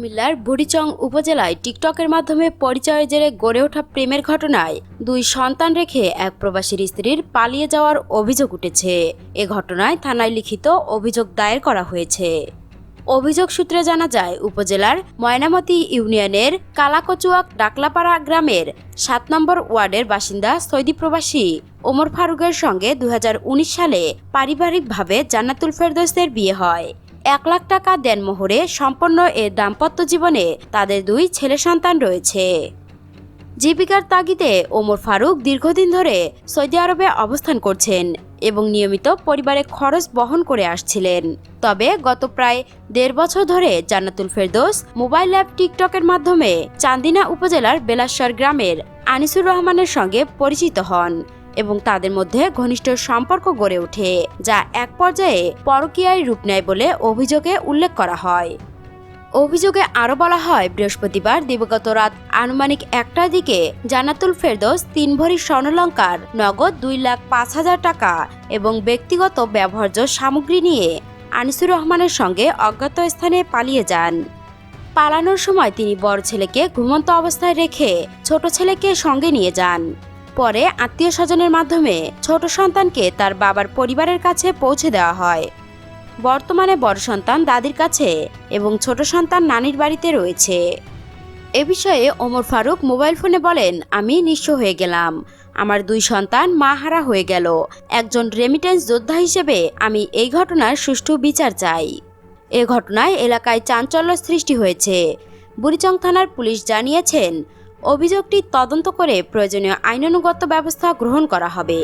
কুমিল্লার বুড়িচং উপজেলায় টিকটকের মাধ্যমে পরিচয়ের জেরে গড়ে ওঠা প্রেমের ঘটনায় 2 সন্তান রেখে এক প্রবাসীর স্ত্রীর পালিয়ে যাওয়ার অভিযোগ উঠেছে। এ ঘটনায় থানায় লিখিত অভিযোগ দায়ের করা হয়েছে। অভিযোগ সূত্রে জানা যায়, উপজেলার ময়নামতি ইউনিয়নের কালাকচুয়াক ডাকলাপাড়া গ্রামের 7 নম্বর ওয়ার্ডের বাসিন্দা সৌদি প্রবাসী ওমর ফারুকের সঙ্গে 2019 সালে পারিবারিকভাবে জান্নাতুল ফেরদৌসের বিয়ে হয়। 1 লাখ টাকা দেনমোহরে সম্পন্ন এ দাম্পত্য জীবনে তাদের 2 ছেলে সন্তান রয়েছে। জীবিকার তাগিদে ওমর ফারুক দীর্ঘদিন ধরে সৌদি আরবে অবস্থান করছেন এবং নিয়মিত পরিবারের খরচ বহন করে আসছিলেন। তবে গত প্রায় 1.5 বছর ধরে জান্নাতুল ফেরদৌস মোবাইল অ্যাপ টিকটকের মাধ্যমে চান্দিনা উপজেলার বেলাশ্বর গ্রামের আনিসুর রহমানের সঙ্গে পরিচিত হন এবং তাদের মধ্যে ঘনিষ্ঠ সম্পর্ক গড়ে ওঠে, যা এক পর্যায়ে পরকীয়ায় রূপ নেয় বলে অভিযোগে উল্লেখ করা হয়। অভিযোগে আরও বলা হয়, বৃহস্পতিবার দিবাগত রাত আনুমানিক 1টার দিকে জান্নাতুল ফেরদৌস 3 ভরি স্বর্ণালংকার, নগদ 2,05,000 টাকা এবং ব্যক্তিগত ব্যবহার্য সামগ্রী নিয়ে আনিসুর রহমানের সঙ্গে অজ্ঞাত স্থানে পালিয়ে যান। পালানোর সময় তিনি বড় ছেলেকে ঘুমন্ত অবস্থায় রেখে ছোট ছেলেকে সঙ্গে নিয়ে যান। পরে আত্মীয় স্বজনের মাধ্যমে ছোট সন্তানকে তার বাবার পরিবারের কাছে পৌঁছে দেওয়া হয়। বর্তমানে বড় সন্তান দাদির কাছে এবং ছোট সন্তান নানির বাড়িতে রয়েছে। এ বিষয়ে ওমর ফারুক মোবাইল ফোনে বলেন, আমি নিঃস্ব হয়ে গেলাম। আমার 2 সন্তান মাহারা হয়ে গেল। একজন রেমিটেন্স যোদ্ধা হিসেবে আমি এই ঘটনার সুষ্ঠু বিচার চাই। এ ঘটনায় এলাকায় চাঞ্চল্য সৃষ্টি হয়েছে। বুড়িচং থানার পুলিশ জানিয়েছেন, অভিযোগটি তদন্ত করে প্রয়োজনীয় আইনানুগত ব্যবস্থা গ্রহণ করা হবে।